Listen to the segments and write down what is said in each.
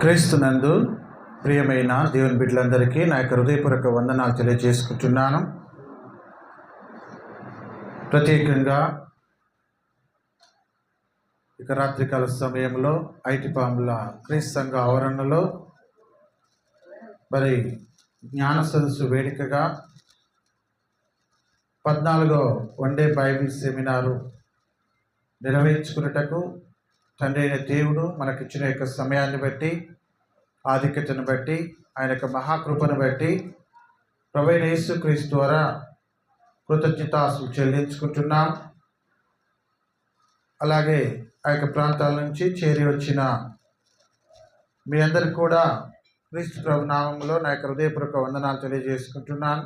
క్రీస్తునందు ప్రియమైన దేవుని బిడ్డలందరికీ నా యొక్క హృదయపూర్వక వందనాలు తెలియజేసుకుంటున్నాను. ప్రత్యేకంగా ఇక రాత్రికాల సమయంలో ఐటిపాముల క్రీస్తు సంఘ ఆవరణలో మరి జ్ఞాన సదస్సు వేదికగా 14వ వన్డే బైబిల్ సెమినారు నిర్వహించుకున్నటకు తండ్రి అయిన దేవుడు మనకిచ్చిన యొక్క సమయాన్ని బట్టి, ఆధిక్యతను బట్టి, ఆయన యొక్క మహాకృపను బట్టి ప్రభువైన యేసుక్రీస్తు ద్వారా కృతజ్ఞతాస్తుతులు చెల్లించుకుంటున్నాం. అలాగే ఆ యొక్క ప్రాంతాల నుంచి చేరి వచ్చిన మీ అందరికి కూడా క్రీస్తు ప్రభు నామంలో నా యొక్క హృదయపూర్వక వందనాలు తెలియజేసుకుంటున్నాను.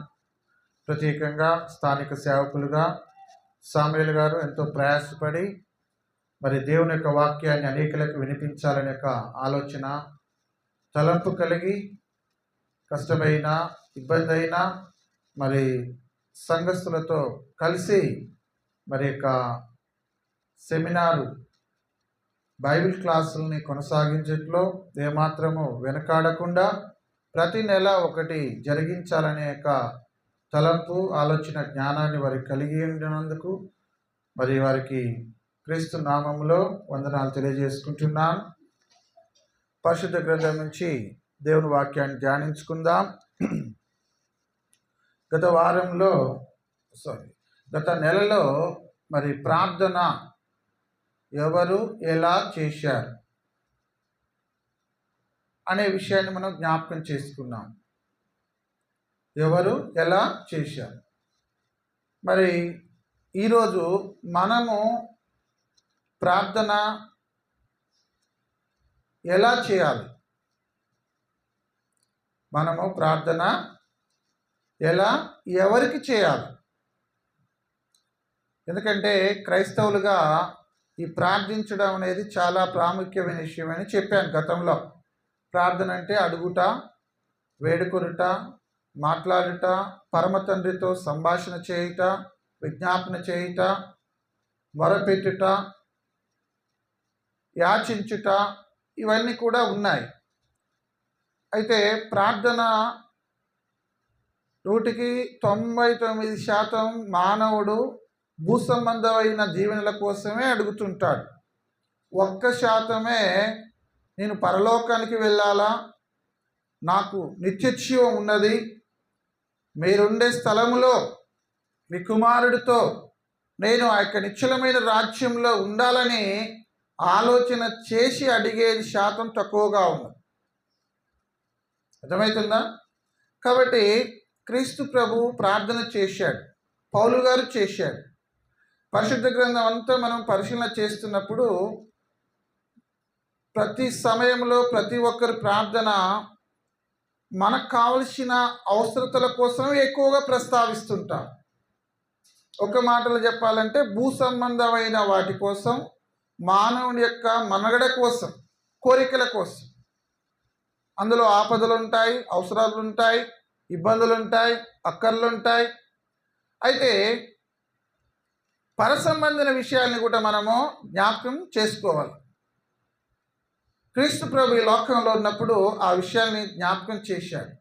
ప్రత్యేకంగా స్థానిక సేవకులుగా సామ్యూయల్ గారు ఎంతో ప్రయాసపడి మరి దేవుని యొక్క వాక్యాన్ని అనేకులకు వినిపించాలనే యొక్క ఆలోచన, తలంపు కలిగి కష్టమైన, ఇబ్బంది అయినా మరి సంఘస్థులతో కలిసి మరి యొక్క సెమినారు బైబిల్ క్లాసులని కొనసాగించట్లో ఏమాత్రము వెనకాడకుండా ప్రతి నెల ఒకటి జరిగించాలనే యొక్క తలంపు, ఆలోచన, జ్ఞానాన్ని వారికి కలిగి ఉండినందుకు మరి వారికి క్రీస్తు నామములో వందనాలు తెలియజేసుకుంటున్నాను. పరిశుద్ధ గ్రంథం నుంచి దేవుని వాక్యాన్ని ధ్యానించుకుందాం. గత నెలలో మరి ప్రార్థన ఎవరు ఎలా చేశారు అనే విషయాన్ని మనం జ్ఞాపకం చేసుకున్నాం. ఎవరు ఎలా చేశారు. మరి ఈరోజు మనము ప్రార్థన ఎలా చేయాలి, మనము ప్రార్థన ఎవరికి చేయాలి? ఎందుకంటే క్రైస్తవులుగా ఈ ప్రార్థించడం అనేది చాలా ప్రాముఖ్యమైన విషయం అని చెప్పాను గతంలో. ప్రార్థన అంటే అడుగుట, వేడుకొనుట, మాట్లాడుట, పరమ తండ్రితో సంభాషణ చేయుట, విజ్ఞాపన చేయుట, మొరపెట్టుట, యాచించుట, ఇవన్నీ కూడా ఉన్నాయి. అయితే ప్రార్థన 99% మానవుడు భూసంబంధమైన దీవెనల కోసమే అడుగుతుంటాడు. 1% నేను పరలోకానికి వెళ్ళాలా, నాకు నిత్యజీవం ఉన్నది, మీరుండే స్థలములో మీ కుమారుడితో నేను ఆ యొక్క నిశ్చలమైన రాజ్యంలో ఉండాలని ఆలోచన చేసి అడిగేది శాతం తక్కువగా ఉంది. అర్థమవుతుందా? కాబట్టి క్రీస్తు ప్రభు ప్రార్థన చేశాడు, పౌలు గారు చేశాడు. పరిశుద్ధ గ్రంథం అంతా మనం పరిశీలన చేస్తున్నప్పుడు ప్రతి సమయంలో ప్రతి ఒక్కరి ప్రార్థన మనకు కావలసిన అవసరతల కోసం ఎక్కువగా ప్రస్తావిస్తుంటాం. ఒక మాటలో చెప్పాలంటే భూ సంబంధమైన వాటి కోసం, మానవుని యొక్క మనుగడ కోసం, కోరికల కోసం. అందులో ఆపదలు ఉంటాయి, అవసరాలు ఉంటాయి, ఇబ్బందులు ఉంటాయి, అక్కర్లు ఉంటాయి. అయితే పరసంబంధిన విషయాల్ని కూడా మనము జ్ఞాపకం చేసుకోవాలి. క్రీస్తు ప్రభు ఈ లోకంలో ఉన్నప్పుడు ఆ విషయాల్ని జ్ఞాపకం చేశాడు.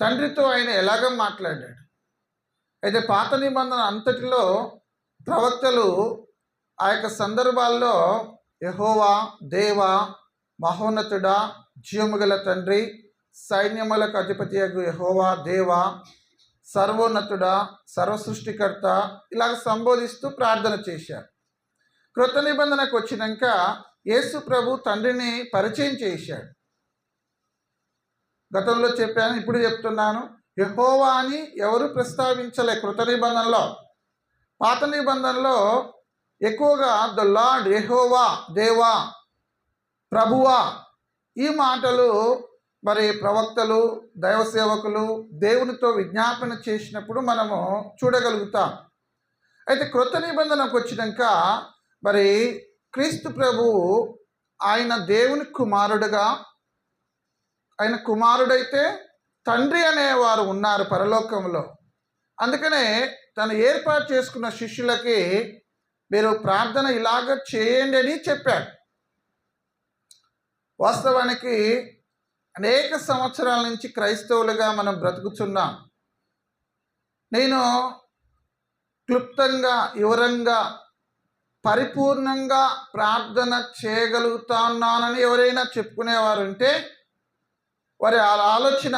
తండ్రితో ఆయన ఎలాగ మాట్లాడాడు. అయితే పాత నిబంధన అంతటిలో ప్రవక్తలు ఆ యొక్క సందర్భాల్లో యెహోవా, దేవా, మహోన్నతుడా, జీవముగల తండ్రి, సైన్యములకు అధిపతియగు యెహోవా, దేవా, సర్వోన్నతుడా, సర్వసృష్టికర్త ఇలాగ సంబోధిస్తూ ప్రార్థన చేశారు. కృత నిబంధనకు వచ్చినాక యేసు ప్రభు తండ్రిని పరిచయం చేశాడు. గతంలో చెప్పాను, ఇప్పుడు చెప్తున్నాను. యెహోవా అని ఎవరు ప్రస్తావించలే కృత నిబంధనలో. పాత నిబంధనలో ఎక్కువగా ద లార్డ్, యెహోవా, దేవా, ప్రభువా, ఈ మాటలు మరి ప్రవక్తలు, దైవ సేవకులు దేవునితో విజ్ఞాపన చేసినప్పుడు మనము చూడగలుగుతాం. అయితే క్రొత్త నిబంధనకు వచ్చినాక మరి క్రీస్తు ప్రభువు ఆయన దేవుని కుమారుడుగా, ఆయన కుమారుడైతే తండ్రి అనేవారు ఉన్నారు పరలోకంలో. అందుకనే తను ఏర్పాటు చేసుకున్న శిష్యులకి మీరు ప్రార్థన ఇలాగ చేయండి అని చెప్పాడు. వాస్తవానికి అనేక సంవత్సరాల నుంచి క్రైస్తవులుగా మనం బ్రతుకుతున్నాం. నేను క్లుప్తంగా, వివరంగా, పరిపూర్ణంగా ప్రార్థన చేయగలుగుతున్నానని ఎవరైనా చెప్పుకునేవారు ఉంటే వారి ఆలోచన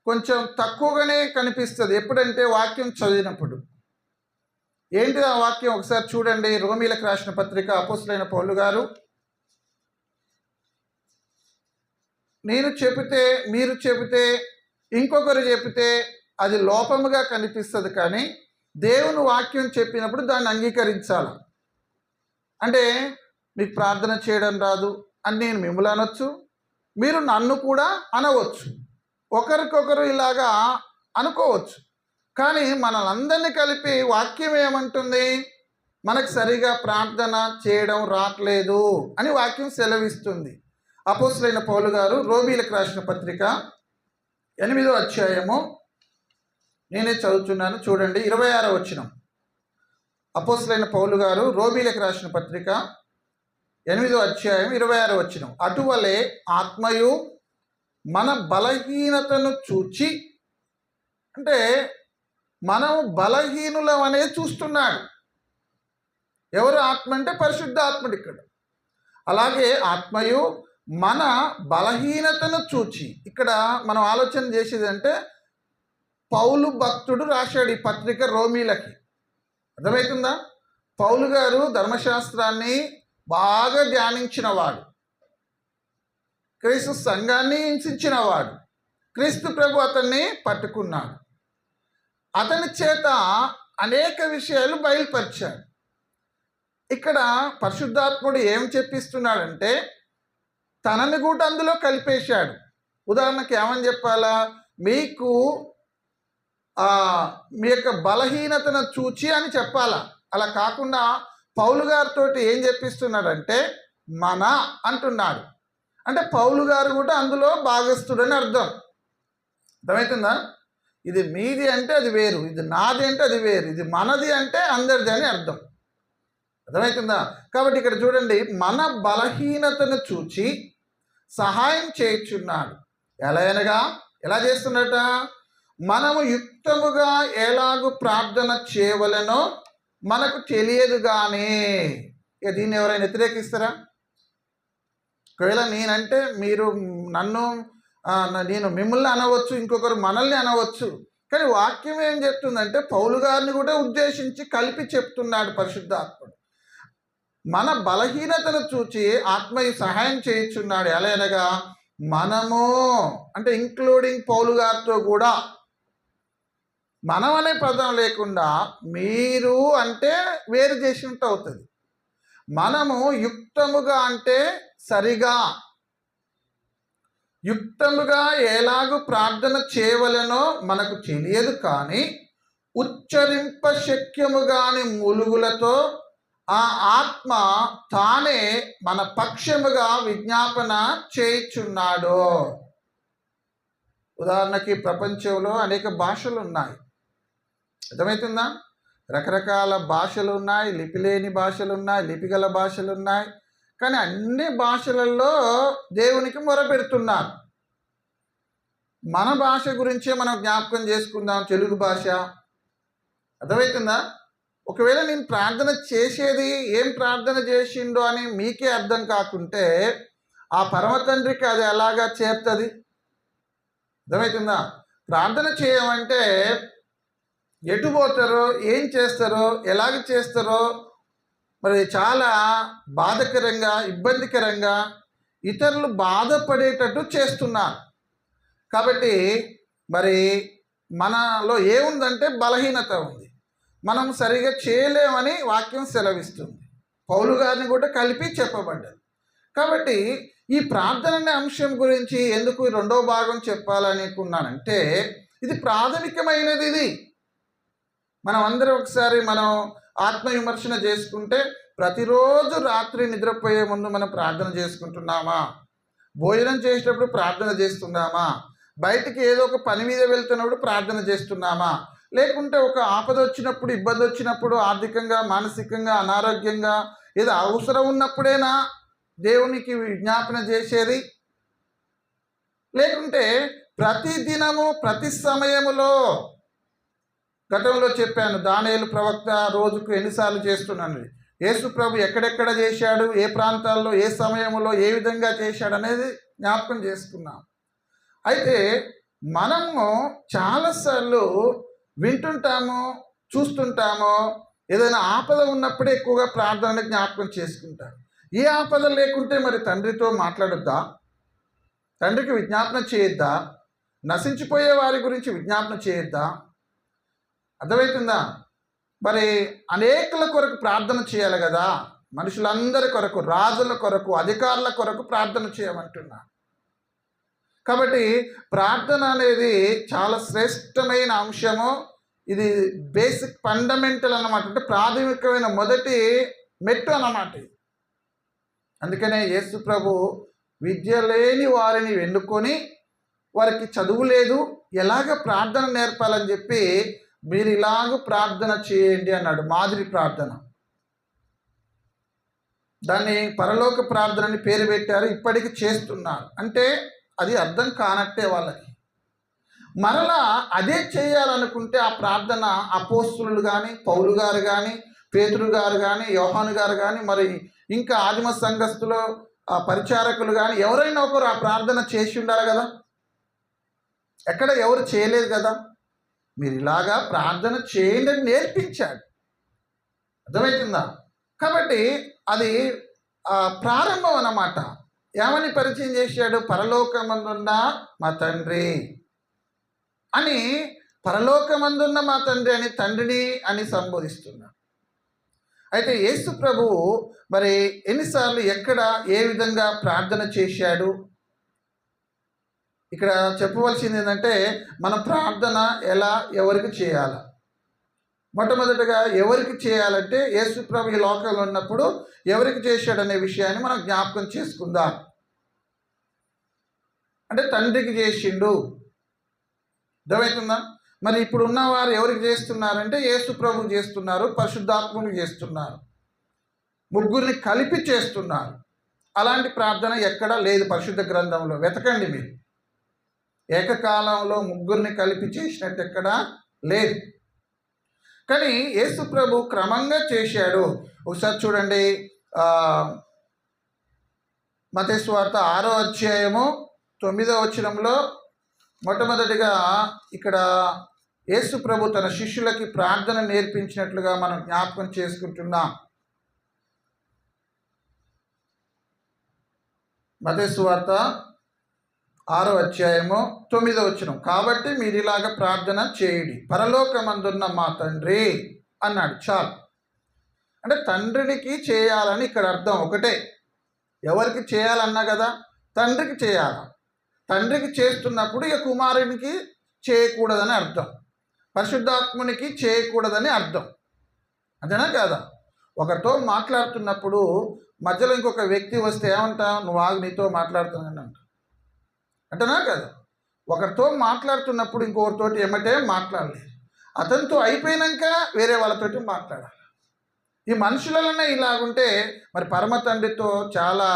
కొంచెం తక్కువగానే కనిపిస్తుంది. ఎప్పుడంటే వాక్యం చదివినప్పుడు. ఏంటి ఆ వాక్యం ఒకసారి చూడండి. రోమీలకు రాసిన పత్రిక అపోస్తలుడైన పౌలు గారు, నేను చెబితే, మీరు చెబితే, ఇంకొకరు చెబితే అది లోపముగా కనిపిస్తుంది, కానీ దేవుని వాక్యం చెప్పినప్పుడు దాన్ని అంగీకరించాలి. అంటే మీకు ప్రార్థన చేయడం రాదు అని నేను మిమ్మల్ని అనొచ్చు, మీరు నన్ను కూడా అనవచ్చు, ఒకరికొకరు ఇలాగా అనుకోవచ్చు. కానీ మనలందరినీ కలిపి వాక్యం ఏమంటుంది? మనకు సరిగా ప్రార్థన చేయడం రావట్లేదు అని వాక్యం సెలవిస్తుంది. అపోస్తలుడైన పౌలు గారు రోమీలకు రాసిన పత్రిక 8వ అధ్యాయము నేనే చదువుతున్నాను, చూడండి. 26వ వచనం. అపోస్తలుడైన పౌలు గారు రోమీలకు రాసిన పత్రిక 8వ అధ్యాయం 26వ వచనం. అటువలే ఆత్మయు మన బలహీనతను చూచి, అంటే మనం బలహీనులం అనేది చూస్తున్నాడు. ఎవరు ఆత్మ అంటే పరిశుద్ధ ఆత్ముడు ఇక్కడ. అలాగే ఆత్మయు మన బలహీనతను చూచి, ఇక్కడ మనం ఆలోచన చేసేది అంటే పౌలు భక్తుడు రాశాడు ఈ పత్రిక రోమీలకి. అర్థమవుతుందా? పౌలు గారు ధర్మశాస్త్రాన్ని బాగా ధ్యానించినవాడు, క్రీస్తు సంఘాన్ని హింసించినవాడు. క్రీస్తు ప్రభు అతన్ని పట్టుకున్నాడు, అతని చేత అనేక విషయాలు బయలుపరిచాడు. ఇక్కడ పరిశుద్ధాత్ముడు ఏం చెప్పిస్తున్నాడంటే తనని కూడా అందులో కలిపేశాడు. ఉదాహరణకి ఏమని చెప్పాలా? మీకు మీ యొక్క బలహీనతను చూచి అని చెప్పాలా. అలా కాకుండా పౌలు గారితో ఏం చెప్పిస్తున్నాడంటే మన అంటున్నాడు. అంటే పౌలు గారు కూడా అందులో భాగస్థుడని అర్థం. అర్థమవుతుందా? ఇది మీది అంటే అది వేరు, ఇది నాది అంటే అది వేరు, ఇది మనది అంటే అందరిది అని అర్థం. అర్థమవుతుందా? కాబట్టి ఇక్కడ చూడండి, మన బలహీనతను చూచి సహాయం చేయుచున్నాడు. ఎలా చేస్తున్నట? మనము యుక్తముగా ఎలాగూ ప్రార్థన చేయవలెనో మనకు తెలియదు కానీ. ఇక దీన్ని ఎవరైనా వ్యతిరేకిస్తారా? ఒకవేళ నేనంటే మీరు నేను మిమ్మల్ని అనవచ్చు, ఇంకొకరు మనల్ని అనవచ్చు. కానీ వాక్యం ఏం చెప్తుందంటే పౌలు గారిని కూడా ఉద్దేశించి కలిపి చెప్తున్నాడు పరిశుద్ధాత్ముడు. మన బలహీనతను చూచి ఆత్మయ్య సహాయం చేయుచున్నాడు. ఎలాగనగా మనము అంటే ఇంక్లూడింగ్ పౌలు గారితో కూడా, మనం అనే పదం లేకుండా మీరు అంటే వేరు చేసినట్టు అవుతుంది. మనము యుక్తముగా అంటే సరిగా, యుక్తముగా ఎలాగూ ప్రార్థన చేయవలెనో మనకు తెలియదు కానీ ఉచ్చరింప శక్యము కాని మూలుగులతో ఆ ఆత్మ తానే మన పక్షముగా విజ్ఞాపన చేయుచున్నాడు. ఉదాహరణకి ప్రపంచంలో అనేక భాషలు ఉన్నాయి. అర్థమవుతుందా? రకరకాల భాషలు ఉన్నాయి, లిపి లేని భాషలు ఉన్నాయి, లిపిగల భాషలు ఉన్నాయి. కానీ అన్ని భాషలలో దేవునికి మొరపెడుతున్నారు. మన భాష గురించే మనం జ్ఞాపకం చేసుకుందాం, తెలుగు భాష. అర్థమవుతుందా? ఒకవేళ నేను ప్రార్థన చేసేది ఏం ప్రార్థన చేసిండో అని మీకే అర్థం కాకుంటే ఆ పరమ తండ్రికి అది ఎలాగా చేరుతుంది? అర్థమవుతుందా? ప్రార్థన చేయమంటే ఎటు పోతారో, ఏం చేస్తారో, ఎలాగ చేస్తారో మరి చాలా బాధకరంగా, ఇబ్బందికరంగా, ఇతరులు బాధపడేటట్టు చేస్తున్నారు. కాబట్టి మరి మనలో ఏముందంటే బలహీనత ఉంది, మనం సరిగా చేయలేమని వాక్యం సెలవిస్తుంది. పౌలు గారిని కూడా కలిపి చెప్పబడ్డది. కాబట్టి ఈ ప్రార్థన అనే అంశం గురించి ఎందుకు రెండో భాగం చెప్పాలనుకున్నానంటే ఇది ప్రాథమికమైనది. ఇది మనం అందరం ఒకసారి మనం ఆత్మవిమర్శన చేసుకుంటే ప్రతిరోజు రాత్రి నిద్రపోయే ముందు మనం ప్రార్థన చేసుకుంటున్నామా? భోజనం చేసేటప్పుడు ప్రార్థన చేస్తున్నామా? బయటికి ఏదో ఒక పని మీద వెళ్తున్నప్పుడు ప్రార్థన చేస్తున్నామా? లేకుంటే ఒక ఆపద వచ్చినప్పుడు, ఇబ్బంది వచ్చినప్పుడు, ఆర్థికంగా, మానసికంగా, అనారోగ్యంగా ఏదో అవసరం ఉన్నప్పుడేనా దేవునికి విజ్ఞాపన చేసేది? లేకుంటే ప్రతి దినము ప్రతి సమయములో, గతంలో చెప్పాను దానియేలు ప్రవక్త రోజుకు ఎన్నిసార్లు చేస్తున్నాను, యేసు ప్రభు ఎక్కడెక్కడ చేశాడు, ఏ ప్రాంతాల్లో ఏ సమయంలో ఏ విధంగా చేశాడు అనేది జ్ఞాపకం చేసుకున్నాం. అయితే మనము చాలాసార్లు వింటుంటాము, చూస్తుంటాము, ఏదైనా ఆపద ఉన్నప్పుడే ఎక్కువగా ప్రార్థనని జ్ఞాపకం చేసుకుంటారు. ఏ ఆపద లేకుంటే మరి తండ్రితో మాట్లాడొద్దా? తండ్రికి విజ్ఞాపన చేయొద్దా? నశించిపోయే వారి గురించి విజ్ఞాపన చేయొద్దా? అర్థమవుతుందా? మరి అనేకుల కొరకు ప్రార్థన చేయాలి కదా. మనుషులందరి కొరకు, రాజుల కొరకు, అధికారుల కొరకు ప్రార్థన చేయమంటున్నా. కాబట్టి ప్రార్థన అనేది చాలా శ్రేష్టమైన అంశము. ఇది బేసిక్ ఫండమెంటల్ అన్నమాట, అంటే ప్రాథమికమైన మొదటి మెట్టు అన్నమాట. అందుకనే యేసు ప్రభు విద్య లేని వారిని ఎన్నుకొని వారికి చదువు లేదు, ఎలాగ ప్రార్థన నేర్పాలని చెప్పి మీరు ఇలాగ ప్రార్థన చేయండి అన్నాడు. మాదిరి ప్రార్థన, దాన్ని పరలోక ప్రార్థన అని పేరు పెట్టారు. ఇప్పటికి చేస్తున్నారు. అంటే అది అర్థం కానట్టే వాళ్ళకి. మరలా అదే చేయాలనుకుంటే ఆ ప్రార్థన అపోస్తులు కానీ, పౌలు గారు కానీ, పేతురు గారు కానీ, యోహాను గారు కానీ, మరి ఇంకా ఆదిమ సంఘస్థులు పరిచారకులు కానీ ఎవరైనా ఒకరు ఆ ప్రార్థన చేసి ఉండాలి కదా. ఎక్కడ ఎవరు చేయలేదు కదా. మీరు ఇలాగా ప్రార్థన చేయండి అని నేర్పించాడు. అర్థమవుతుందా? కాబట్టి అది ప్రారంభం అన్నమాట. ఏమని పరిచయం చేశాడు? పరలోకమందున్న మా తండ్రి అని, పరలోకమందున్న మా తండ్రి అని తండ్రిని అని సంబోధిస్తున్నాడు. అయితే యేసు ప్రభువు మరి ఎన్నిసార్లు ఎక్కడ ఏ విధంగా ప్రార్థన చేశాడు? ఇక్కడ చెప్పవలసింది ఏంటంటే మన ప్రార్థన ఎలా ఎవరికి చేయాలి. మొట్టమొదటిగా ఎవరికి చేయాలంటే యేసు ప్రభు ఈ లోకంలో ఉన్నప్పుడు ఎవరికి చేశాడనే విషయాన్ని మనం జ్ఞాపకం చేసుకుందాం. అంటే తండ్రికి చేసిండు. అర్థమవుతుందా? మరి ఇప్పుడు ఉన్నవారు ఎవరికి చేస్తున్నారంటే యేసు ప్రభు చేస్తున్నారు, పరిశుద్ధాత్మకు చేస్తున్నారు, ముగ్గురిని కలిపి చేస్తున్నారు. అలాంటి ప్రార్థన ఎక్కడా లేదు పరిశుద్ధ గ్రంథంలో. వెతకండి మీరు. ఏకకాలంలో ముగ్గురిని కలిపి చేసినట్టు ఎక్కడా లేదు. కానీ యేసు ప్రభు క్రమంగా చేశాడు. ఒకసారి చూడండి, మత్తయి సువార్త 6వ అధ్యాయము 9వ వచనంలో మొట్టమొదటిగా ఇక్కడ యేసు ప్రభు తన శిష్యులకి ప్రార్థన నేర్పించినట్లుగా మనం జ్ఞాపకం చేసుకుంటున్నాం. మత్తయి సువార్త 6వ అధ్యాయము 9వ వచనం. కాబట్టి మీరు ఇలాగ ప్రార్థన చేయండి, పరలోకమందున్న మా తండ్రి అన్నాడు. చాలు. అంటే తండ్రికి చేయాలని ఇక్కడ అర్థం ఒకటే. ఎవరికి చేయాలన్నా కదా, తండ్రికి చేయాలి. తండ్రికి చేస్తున్నప్పుడు ఇక కుమారునికి చేయకూడదని అర్థం, పరిశుద్ధాత్మునికి చేయకూడదని అర్థం. అంతేనా కాదా? ఒకరితో మాట్లాడుతున్నప్పుడు మధ్యలో ఇంకొక వ్యక్తి వస్తే ఏమంటావు? నువ్వు ఆగు, నీతో మాట్లాడుతున్నాను అంట. అంటేనా కదా? ఒకరితో మాట్లాడుతున్నప్పుడు ఇంకొకరితోటి ఏమంటే మాట్లాడలేదు. అతనితో అయిపోయినాక వేరే వాళ్ళతోటి మాట్లాడాలి. ఈ మనుషులలోనే ఇలాగుంటే మరి పరమ తండ్రితో చాలా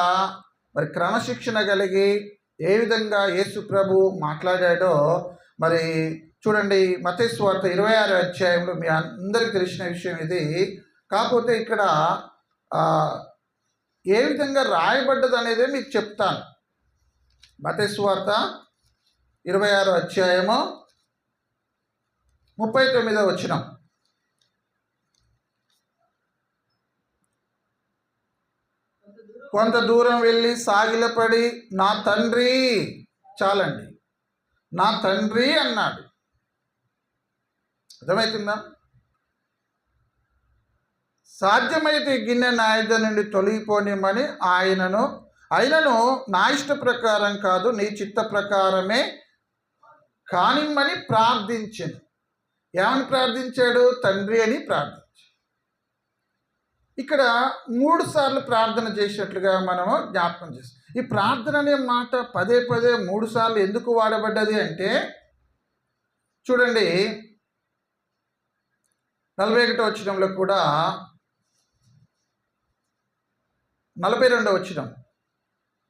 మరి క్రమశిక్షణ కలిగి ఏ విధంగా యేసు ప్రభు మాట్లాడాడో మరి చూడండి. మత్తయి సువార్త 26వ అధ్యాయంలో మీ అందరికీ తెలిసిన విషయం ఇది. కాకపోతే ఇక్కడ ఏ విధంగా రాయబడ్డది అనేదే మీకు చెప్తాను. మత్తయి సువార్త 26వ అధ్యాయము 39వ వచనం. కొంత దూరం వెళ్ళి సాగిలపడి నా తండ్రి, చాలండి, నా తండ్రి అన్నాడు. అర్థమవుతుందా? సాధ్యమైతే గిన్నె నా యొద్ద నుండి తొలగిపోనిమని ఆయనను నా ఇష్ట ప్రకారం కాదు నీ చిత్త ప్రకారమే కానిమ్మని ప్రార్థించాను. ఏమని ప్రార్థించాడు? తండ్రి అని ప్రార్థించాడు. ఇక్కడ 3 సార్లు ప్రార్థన చేసినట్లుగా మనము జ్ఞాపకం చేస్తాం. ఈ ప్రార్థన అనే మాట పదే 3 సార్లు ఎందుకు వాడబడ్డది అంటే చూడండి, 41వ వచనంలో కూడా 42వ వచనం,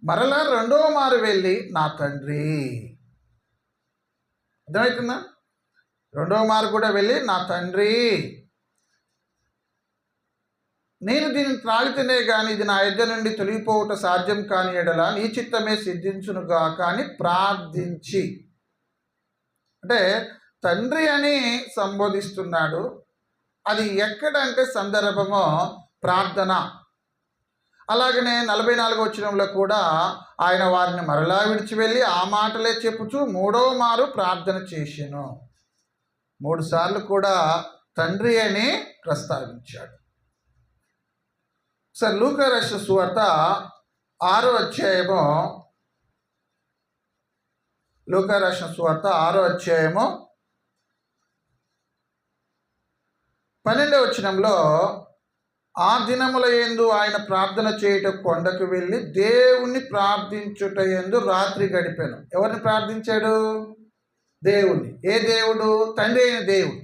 మరలా రెండవ మారు వెళ్ళి నా తండ్రి. అర్థమవుతుందా? రెండవ మారు కూడా వెళ్ళి నా తండ్రి, నేను దీన్ని త్రాగితేనే కానీ ఇది నా యొద్ద నుండి తొలగిపోవుట సాధ్యం కాని ఎడల నీ చిత్తమే సిద్ధించునుగా కానీ ప్రార్థించి. అంటే తండ్రి అని సంబోధిస్తున్నాడు. అది ఎక్కడంటే సందర్భమో ప్రార్థన. అలాగనే 44వ వచనంలో కూడా ఆయన వారిని మరలా విడిచి వెళ్ళి ఆ మాటలే చెప్పుచూ మూడవ మారు ప్రార్థన చేసెను. 3 సార్లు కూడా తండ్రి అని ప్రస్తావించాడు. సార్ లూకా రాసిన సువార్త 6వ అధ్యాయము, లూకా రాసిన సువార్త 6వ అధ్యాయము 12వ వచనంలో ఆ దినముల యందు ఆయన ప్రార్థన చేయుట కొండకు వెళ్ళి దేవుణ్ణి ప్రార్థించుట యందు రాత్రి గడిపాను. ఎవరిని ప్రార్థించాడు? దేవుణ్ణి. ఏ దేవుడు? తండ్రి అయిన దేవుడు.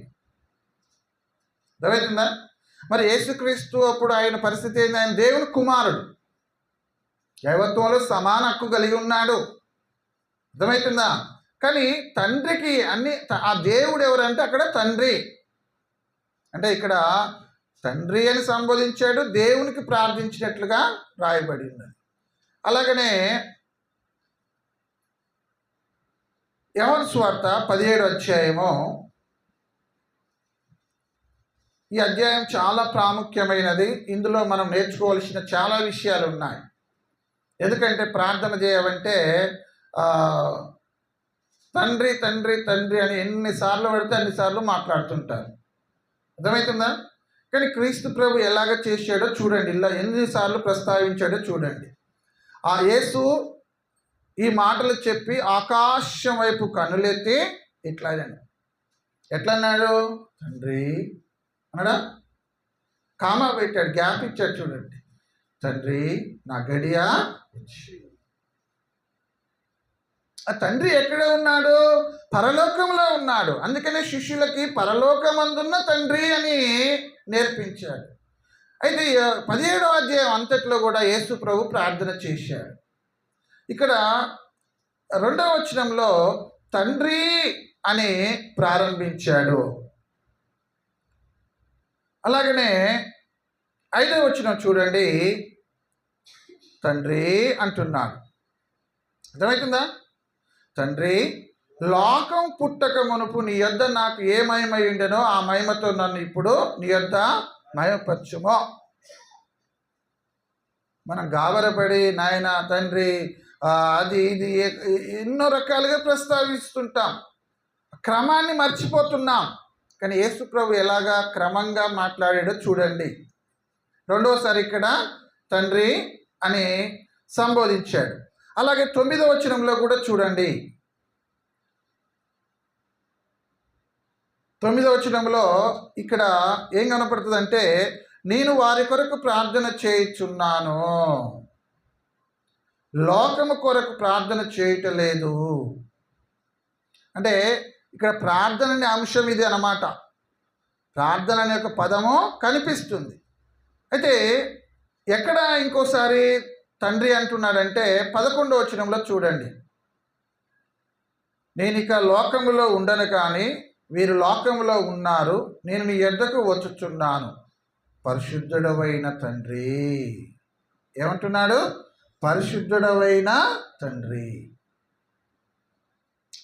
అర్థమవుతుందా? మరి యేసుక్రీస్తు అప్పుడు ఆయన పరిస్థితి ఏంది? ఆయన దేవుని కుమారుడు, దైవత్వంలో సమాన హక్కు కలిగి ఉన్నాడు. అర్థమవుతుందా? కానీ తండ్రికి ఆ దేవుడు ఎవరంటే అక్కడ తండ్రి అంటే ఇక్కడ తండ్రి అని సంబోధించాడు, దేవునికి ప్రార్థించినట్లుగా రాయబడి ఉన్నది. అలాగనే యోహాను సువార్త 17వ అధ్యాయము, ఈ అధ్యాయం చాలా ప్రాముఖ్యమైనది. ఇందులో మనం నేర్చుకోవాల్సిన చాలా విషయాలు ఉన్నాయి. ఎందుకంటే ప్రార్థన చేయమంటే తండ్రి తండ్రి తండ్రి అని ఎన్నిసార్లు పడితే అన్నిసార్లు మాట్లాడుతుంటారు. అర్థమవుతుందా? కానీ క్రీస్తు ప్రభు ఎలాగ చేశాడో చూడండి, ఇలా ఎన్నిసార్లు ప్రస్తావించాడో చూడండి. ఆ యేసు ఈ మాటలు చెప్పి ఆకాశం వైపు కన్నులెత్తి ఇట్లా ఎట్లన్నాడు? తండ్రి అన్నాడా? కామా పెట్టాడు, గ్యాప్ ఇచ్చాడు. చూడండి, తండ్రి నా గడియా. ఆ తండ్రి ఎక్కడ ఉన్నాడు? పరలోకంలో ఉన్నాడు. అందుకనే శిష్యులకి పరలోకమందున్న తండ్రి అని నేర్పించాడు. అయితే 17వ అధ్యాయం అంతట్లో కూడా యేసు ప్రభు ప్రార్థన చేశాడు. ఇక్కడ 2వ వచనంలో తండ్రి అని ప్రారంభించాడు. అలాగనే 5వ వచనం చూడండి, తండ్రి అంటున్నాడు. అర్థమవుతుందా? తండ్రి, లోకం పుట్టక మునుపు నీ యొద్ద నాకు ఏ మహిమ ఉండెనో ఆ మహిమతో నన్ను ఇప్పుడు నీ యొద్ద మహిమపరచుమో. మనం గాబరపడి నాయన తండ్రి అది ఇది ఎన్నో రకాలుగా ప్రస్తావిస్తుంటాం, క్రమాన్ని మర్చిపోతున్నాం. కానీ యేసు ప్రభు ఎలాగా క్రమంగా మాట్లాడాడో చూడండి. రెండోసారి ఇక్కడ తండ్రి అని సంబోధించాడు. అలాగే 9వ వచనంలో కూడా చూడండి. 9వ వచనంలో ఇక్కడ ఏం కనపడుతుందంటే, నేను వారి కొరకు ప్రార్థన చేయుచున్నాను, లోకము కొరకు ప్రార్థన చేయటం లేదు. అంటే ఇక్కడ ప్రార్థన అనే అంశం ఇది అన్నమాట. ప్రార్థన అనే ఒక పదము కనిపిస్తుంది. అయితే ఎక్కడ ఇంకోసారి తండ్రి అంటున్నాడంటే 11వ వచనంలో చూడండి, నేను ఇక లోకములో ఉండను కానీ వీరు లోకములో ఉన్నారు, నేను మీ యొద్దకు వచ్చుచున్నాను, పరిశుద్ధుడవైన తండ్రి. ఏమంటున్నాడు? పరిశుద్ధుడవైన తండ్రి.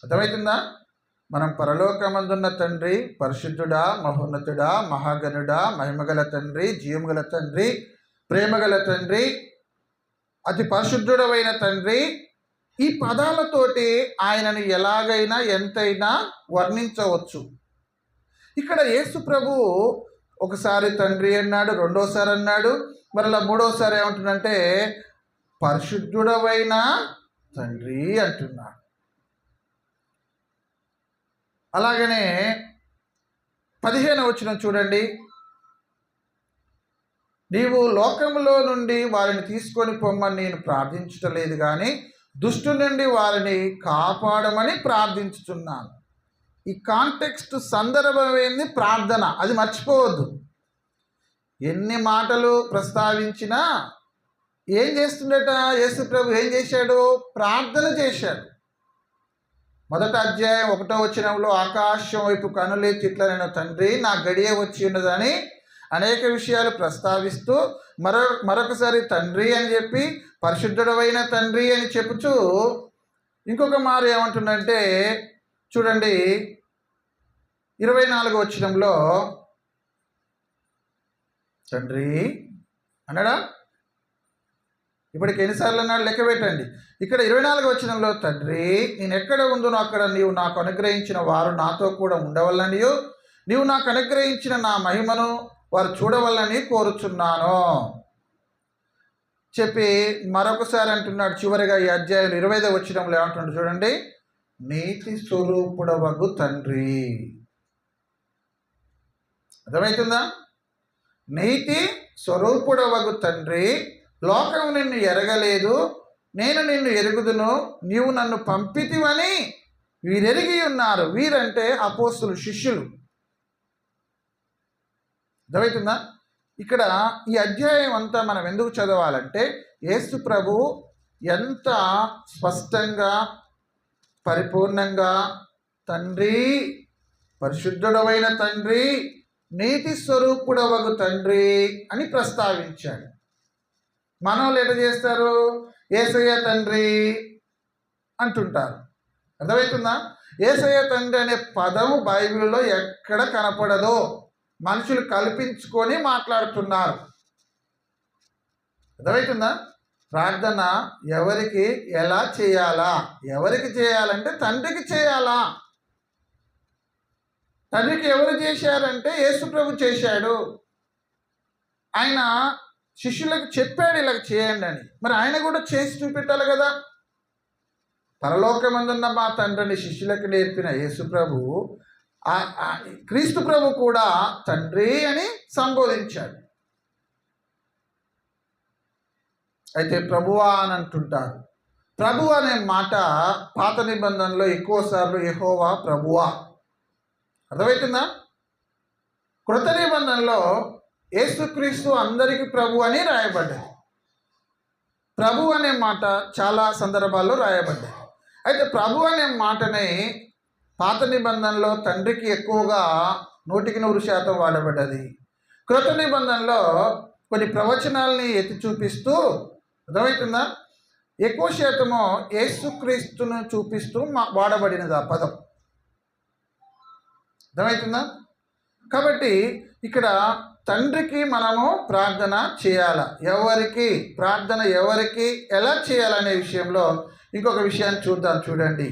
అర్థమవుతుందా? మనం పరలోకమందున్న తండ్రి పరిశుద్ధుడా, మహోన్నతుడా, మహాగణుడా, మహిమగల తండ్రి, జీవముగల తండ్రి, ప్రేమగల తండ్రి, అతి పరిశుద్ధుడవైన తండ్రి, ఈ పదాలతోటి ఆయనను ఎలాగైనా ఎంతైనా వర్ణించవచ్చు. ఇక్కడ యేసు ప్రభు ఒకసారి తండ్రి అన్నాడు, రెండోసారి అన్నాడు, మరలా మూడోసారి ఏమంటున్నంటే పరిశుద్ధుడవైన తండ్రి అంటున్నాడు. అలాగనే 15వ వచనం చూడండి, నీవు లోకములో నుండి వారిని తీసుకొని పొమ్మని నేను ప్రార్థించటలేదు కానీ దుష్టు నుండి వారిని కాపాడమని ప్రార్థించుతున్నాను. ఈ కాంటెక్స్ట్ సందర్భం ఏంది? ప్రార్థన. అది మర్చిపోవద్దు. ఎన్ని మాటలు ప్రస్తావించినా ఏం చేస్తుండట? యేసు ప్రభు ఏం చేశాడు? ప్రార్థన చేశాడు. మొదటి అధ్యాయం 1వ వచనంలో ఆకాశం వైపు కనులెత్తి ఇట్లా నేను తండ్రి నా గడియ వచ్చి ఉన్నదని అనేక విషయాలు ప్రస్తావిస్తూ మరొకసారి తండ్రి అని చెప్పి పరిశుద్ధుడవైన తండ్రి అని చెబుతూ ఇంకొక మారు ఏమంటుందంటే చూడండి 24వ వచనంలో తండ్రి అన్నాడా? ఇప్పటికి ఎన్నిసార్లు అన్నాడు లెక్క పెట్టండి. ఇక్కడ 24వ వచనంలో తండ్రి నేను ఎక్కడ ఉందునో అక్కడ నీవు నాకు అనుగ్రహించిన వారు నాతో కూడా ఉండవలనియు నీవు నాకు అనుగ్రహించిన నా మహిమను వారు చూడవలని కోరుచున్నాను చెప్పి మరొకసారి అంటున్నాడు. చివరిగా ఈ అధ్యాయం 25వ వచనంలో ఏమంటున్నాడు చూడండి, నీతి స్వరూపుడవగు తండ్రి. అర్థమవుతుందా? నీతి స్వరూపుడవగు తండ్రి, లోకం నిన్ను ఎరగలేదు, నేను నిన్ను ఎరుగుదును, నీవు నన్ను పంపితివని వీరెరిగి ఉన్నారు. వీరంటే అపోస్తులు, శిష్యులు. అర్థమవుతుందా? ఇక్కడ ఈ అధ్యాయం అంతా మనం ఎందుకు చదవాలంటే యేసు ప్రభు ఎంత స్పష్టంగా పరిపూర్ణంగా తండ్రి, పరిశుద్ధుడవైన తండ్రి, నీతి స్వరూపుడవగు తండ్రి అని ప్రస్తావించాడు. మనోళ్ళు ఎట చేస్తారు? యేసయ్య తండ్రి అంటుంటారు. అర్థమవుతుందా? యేసయ్య తండ్రి అనే పదము బైబిల్లో ఎక్కడ కనపడదో మనుషులు కల్పించుకొని మాట్లాడుతున్నారు. అర్థమవుతుందా? ప్రార్థన ఎవరికి ఎలా చేయాలా? ఎవరికి చేయాలంటే తండ్రికి చేయాలా. తండ్రికి ఎవరు చేశారంటే యేసు ప్రభు చేశాడు. ఆయన శిష్యులకు చెప్పాడు ఇలా చేయండి అని. మరి ఆయన కూడా చేసి చూపెట్టాలి కదా. పరలోకమందున్న మా తండ్రిని శిష్యులకు నేర్పిన యేసు ప్రభు క్రీస్తు ప్రభు కూడా తండ్రి అని సంబోధించాడు. అయితే ప్రభువా అని అంటుంటారు. ప్రభు అనే మాట పాత నిబంధనలో ఎక్కువసార్లు యెహోవా ప్రభువా. అర్థమవుతుందా? కృత నిబంధనలో యేసుక్రీస్తు అందరికీ ప్రభు అని రాయబడ్డది. ప్రభు అనే మాట చాలా సందర్భాల్లో రాయబడ్డది. అయితే ప్రభు అనే మాటని పాత నిబంధనలో తండ్రికి ఎక్కువగా 100% వాడబడ్డది. కృత నిబంధనలో కొన్ని ప్రవచనాలని ఎత్తి చూపిస్తూ, అర్థమవుతుందా, ఎక్కువ శాతము యేసుక్రీస్తును చూపిస్తూ వాడబడినది ఆ పదం. అర్థమవుతుందా? కాబట్టి ఇక్కడ తండ్రికి మనము ప్రార్థన చేయాలా, ఎవరికి ప్రార్థన ఎవరికి ఎలా చేయాలనే విషయంలో ఇంకొక విషయాన్ని చూద్దాం. చూడండి,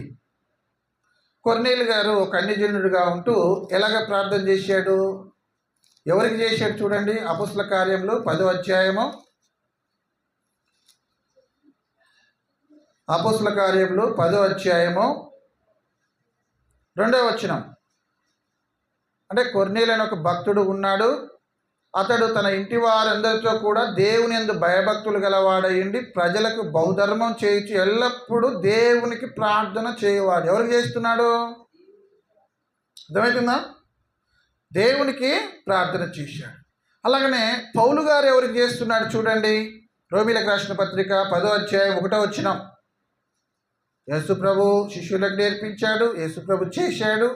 కొర్నేలు గారు ఒక అన్యజనుడిగా ఉంటూ ఎలాగ ప్రార్థన చేశాడు, ఎవరికి చేశాడు చూడండి. అపోస్తల కార్యములు 10వ అధ్యాయము, అపోస్తల కార్యములు 10వ అధ్యాయము 2వ వచనం. అంటే కొర్నేలు అనే ఒక భక్తుడు ఉన్నాడు. అతడు తన ఇంటి వారందరితో కూడా దేవుని యందు భయభక్తులు గలవాడయ్యుండి ప్రజలకు బహుధర్మం చేయించి ఎల్లప్పుడూ దేవునికి ప్రార్థన చేయవాడు. ఎవరికి చేస్తున్నాడు? అర్థమవుతుందా? దేవునికి ప్రార్థన చేశాడు. అలాగనే పౌలు గారు ఎవరికి చేస్తున్నాడు చూడండి. రోమీలకు రాసిన పత్రిక 10వ అధ్యాయం 1వ వచనం. యేసు ప్రభు శిష్యులకు నేర్పించాడు, యేసు ప్రభు చేశాడు.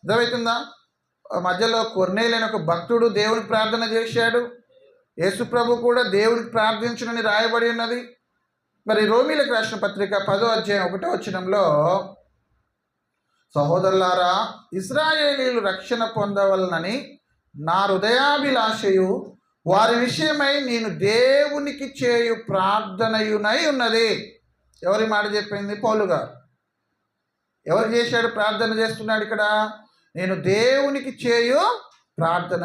అర్థమవుతుందా? మధ్యలో కొర్నేలు అనే ఒక భక్తుడు దేవునికి ప్రార్థన చేశాడు. యేసు ప్రభు కూడా దేవునికి ప్రార్థించునని రాయబడి ఉన్నది. మరి రోమీలకు రాసిన పత్రిక 10వ అధ్యాయం 1వ వచనంలో, సహోదరులారా, ఇశ్రాయేలీయులు రక్షణ పొందవలనని నా హృదయాభిలాషయు వారి విషయమై నేను దేవునికి చేయు ప్రార్థనయునై ఉన్నది. ఎవరి మాట చెప్పింది? పౌలు గారు. ఎవరు చేశాడు? ప్రార్థన చేస్తున్నాడు ఇక్కడ. నేను దేవునికి చేయు ప్రార్థన.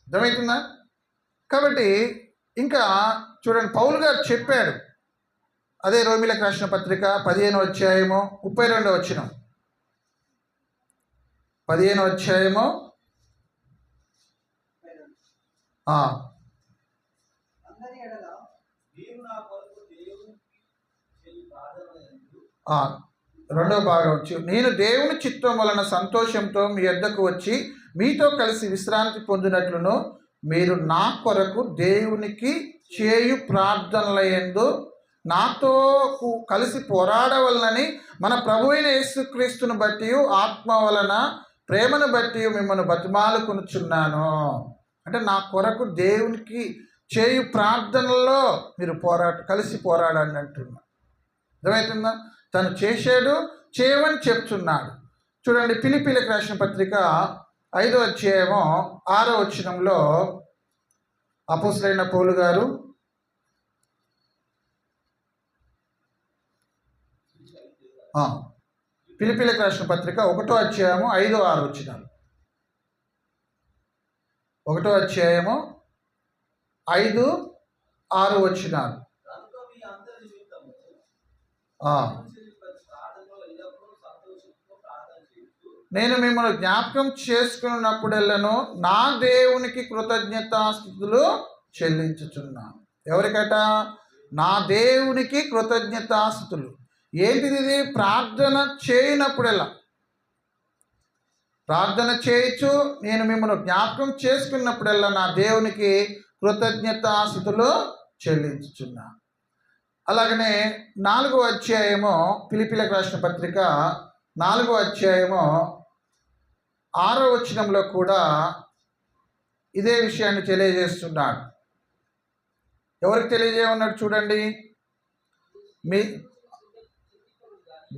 అర్థమవుతుందా? కాబట్టి ఇంకా చూడండి, పౌలు గారు చెప్పాడు. అదే రోమీలకు రాసిన పత్రిక 15వ అధ్యాయము 32వ వచనం. 15వ అధ్యాయము రెండవ భాగం వచ్చి, నేను దేవుని చిత్తం వలన సంతోషంతో మీ యొద్దకు వచ్చి మీతో కలిసి విశ్రాంతి పొందినట్లును మీరు నా కొరకు దేవునికి చేయు ప్రార్థనల యందు నాతో కలిసి పోరాడవలనని మన ప్రభు అయిన యేసుక్రీస్తును బట్టి ఆత్మ వలన ప్రేమను బట్టి మిమ్మల్ని బతిమాలుకొనుచున్నాను. అంటే నా కొరకు దేవునికి చేయు ప్రార్థనల్లో మీరు కలిసి పోరాడండి అంటున్నా. అర్థమవుతుందా? తను చేశాడు, చేయమని చెప్తున్నాడు. చూడండి, ఫిలిప్పీలకు రాసిన పత్రిక 5వ అధ్యాయము 6వ వచనంలో అపోస్తలుడైన పౌలు గారు ఫిలిప్పీలకు రాసిన పత్రిక 1వ అధ్యాయము 5, 6 వచనాలు. 1వ అధ్యాయము 5, 6 వచనాలు. నేను మిమ్మల్ని జ్ఞాపకం చేసుకున్నప్పుడెల్లను నా దేవునికి కృతజ్ఞతాస్తుతులు చెల్లించుచున్నాను. ఎవరికట? నా దేవునికి కృతజ్ఞతాస్తుతులు. ఏంటిది ఇది? ప్రార్థన చేయనప్పుడెల్లా, ప్రార్థన చేయొచ్చు, నేను మిమ్మల్ని జ్ఞాపకం చేసుకున్నప్పుడల్లా నా దేవునికి కృతజ్ఞతాస్తుతులు చెల్లించుచున్నాను. అలాగనే 4వ అధ్యాయము ఫిలిప్పీలకు రాసిన పత్రిక 4వ అధ్యాయము 6వ వచనంలో కూడా ఇదే విషయాన్ని తెలియజేస్తున్నాడు. ఎవరికి తెలియజేయమన్నాడు చూడండి. మీ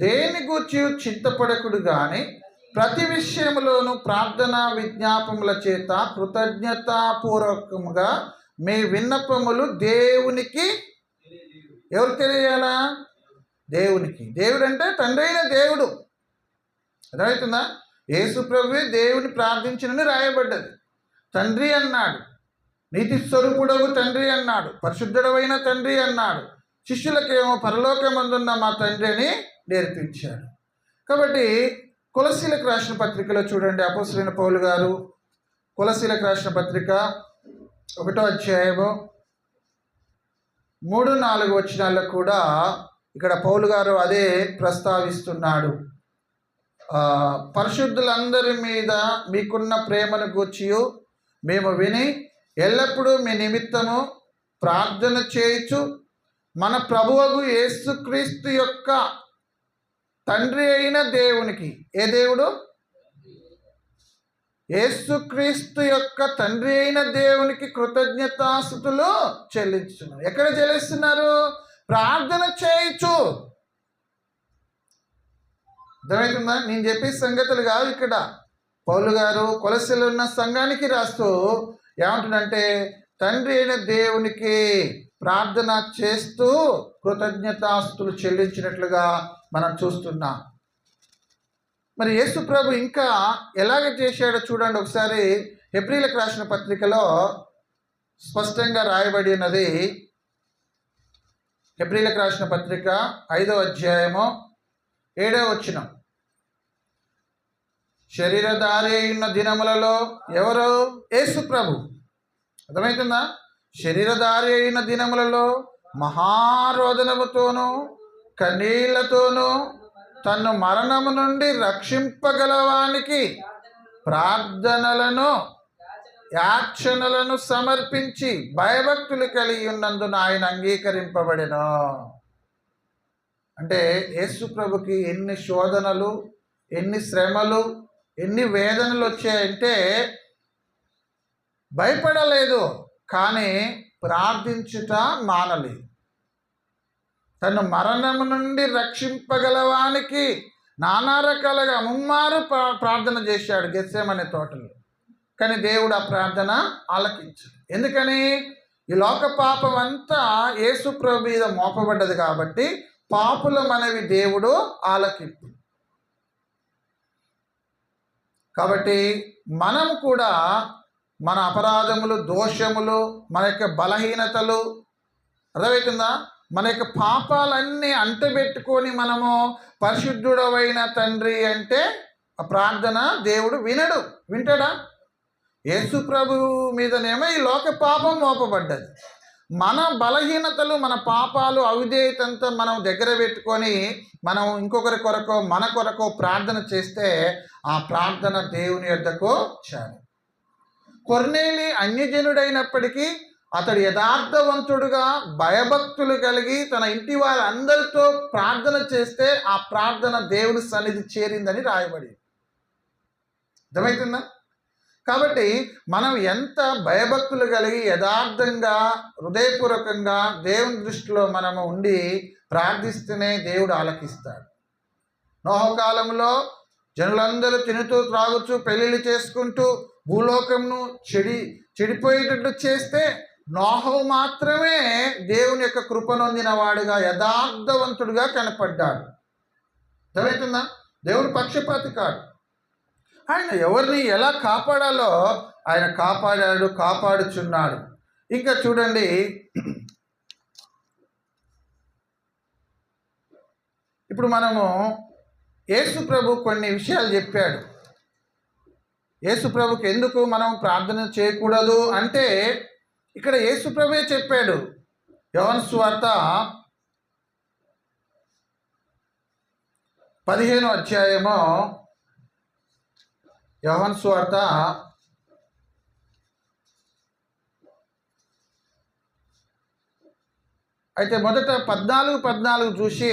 దేని గూర్చి చింతపడకుడు కానీ ప్రతి విషయంలోనూ ప్రార్థన విజ్ఞాపముల చేత కృతజ్ఞతాపూర్వకముగా మీ విన్నపములు దేవునికి, ఎవరు తెలియాలా? దేవునికి. దేవుడు అంటే తండ్రి అయిన దేవుడు. అర్థమవుతుందా? యేసు ప్రభువే దేవుని ప్రార్థించినని రాయబడ్డది. తండ్రి అన్నాడు, నీతి స్వరూపుడవు తండ్రి అన్నాడు, పరిశుద్ధుడవైన తండ్రి అన్నాడు, శిష్యులకేమో పరలోకమందున్న మా తండ్రి అని నేర్పించాడు. కాబట్టి కొలసీలకు రాసిన పత్రికలో చూడండి, అపోస్తలుడైన పౌలు గారు కొలసీలకు రాసిన పత్రిక 1వ అధ్యాయము 3, 4 వచనాల్లో కూడా ఇక్కడ పౌలు గారు అదే ప్రస్తావిస్తున్నాడు. పరిశుద్ధులందరి మీద మీకున్న ప్రేమను గూర్చియు మేము విని ఎల్లప్పుడూ మీ నిమిత్తము ప్రార్థన చేయుచు మన ప్రభువగు యేసుక్రీస్తు యొక్క తండ్రి అయిన దేవునికి, ఏ దేవుడు? యేసుక్రీస్తు యొక్క తండ్రి అయిన దేవునికి కృతజ్ఞతాస్తుతులు చెల్లించుతున్నారు. ఎక్కడ చెల్లిస్తున్నారు? ప్రార్థన చేయొచ్చు. అర్థమవుతుందా? నేను చెప్పే సంగతులు కాదు ఇక్కడ. పౌలు గారు కొలసీలో ఉన్న సంఘానికి రాస్తూ ఏమంటుందంటే తండ్రి అయిన దేవునికి ప్రార్థన చేస్తూ కృతజ్ఞతాస్తుతులు చెల్లించినట్లుగా మనం చూస్తున్నాం. మరి యేసు ప్రభు ఇంకా ఎలాగ చేశాడో చూడండి ఒకసారి. హెబ్రీలకు రాసిన పత్రికలో స్పష్టంగా రాయబడి ఉన్నది. హెబ్రీలకు రాసిన పత్రిక 5వ అధ్యాయము 7వ వచనం. శరీరధారి అయిన దినములలో ఎవరు? యేసు ప్రభు. అర్థమవుతుందా? శరీరధారి అయిన దినములలో మహారోదనముతోనూ కన్నీళ్లతోనూ తన్ను మరణము నుండి రక్షింపగలవానికి ప్రార్థనలను యాచనలను సమర్పించి భయభక్తులు కలిగి ఉన్నందున ఆయన అంగీకరింపబడెను. అంటే యేసు ప్రభుకి ఎన్ని శోధనలు, ఎన్ని శ్రమలు, ఎన్ని వేదనలు వచ్చాయంటే భయపడలేదు, కానీ ప్రార్థించుట మానలేదు. తను మరణము నుండి రక్షింపగలవానికి నానా రకాలుగా ముమ్మారు ప్రార్థన చేశాడు గెత్సేమనే తోటలో. కానీ దేవుడు ఆ ప్రార్థన ఆలకించాడు. ఎందుకని? ఈ లోక పాపం అంతా యేసు ప్రభు మీద మోపబడ్డది కాబట్టి పాపుల మనవి దేవుడు ఆలకింపు. కాబట్టి మనం కూడా మన అపరాధములు, దోషములు, మన యొక్క బలహీనతలు, అర్థమవుతుందా, మన యొక్క పాపాలన్నీ అంటబెట్టుకొని మనము పరిశుద్ధుడవైన తండ్రి అంటే ఆ ప్రార్థన దేవుడు వినడు. వింటాడా? యేసు ప్రభు మీదనేమో ఈ లోక పాపం మోపబడ్డది. మన బలహీనతలు, మన పాపాలు, అవిధేయతంతా మనం దగ్గర పెట్టుకొని మనం ఇంకొకరి కొరకు, మన కొరకు ప్రార్థన చేస్తే ఆ ప్రార్థన దేవుని యొద్దకు చేరు. కొర్నేలి అన్యజనుడైనప్పటికీ అతడు యథార్థవంతుడుగా భయభక్తులు కలిగి తన ఇంటి వారందరితో ప్రార్థన చేస్తే ఆ ప్రార్థన దేవుని సన్నిధి చేరిందని రాయబడి. అర్థమవుతుందా? కాబట్టి మనం ఎంత భయభక్తులు కలిగి యథార్థంగా హృదయపూర్వకంగా దేవుని దృష్టిలో మనము ఉండి ప్రార్థిస్తేనే దేవుడు ఆలకిస్తాడు. నోహు కాలంలో జనులందరూ తినుతూ త్రాగుతూ పెళ్ళిళ్ళు చేసుకుంటూ భూలోకంను చెడిపోయేటట్లు చేస్తే నోహు మాత్రమే దేవుని యొక్క కృప నొందిన వాడుగా యథార్థవంతుడుగా కనపడ్డాడు. అర్థమవుతుందా? దేవుడు పక్షపాతి కాదు. ఆయన ఎవరిని ఎలా కాపాడాలో ఆయన కాపాడాడు, కాపాడుచున్నాడు. ఇంకా చూడండి, ఇప్పుడు మనము యేసు ప్రభు కొన్ని విషయాలు చెప్పాడు. యేసు ప్రభుకి ఎందుకు మనం ప్రార్థన చేయకూడదు అంటే ఇక్కడ యేసు ప్రభువే చెప్పాడు. యోహాను సువార్త 15వ అధ్యాయము, యోహాను సువార్త 14 మొదట 14 చూసి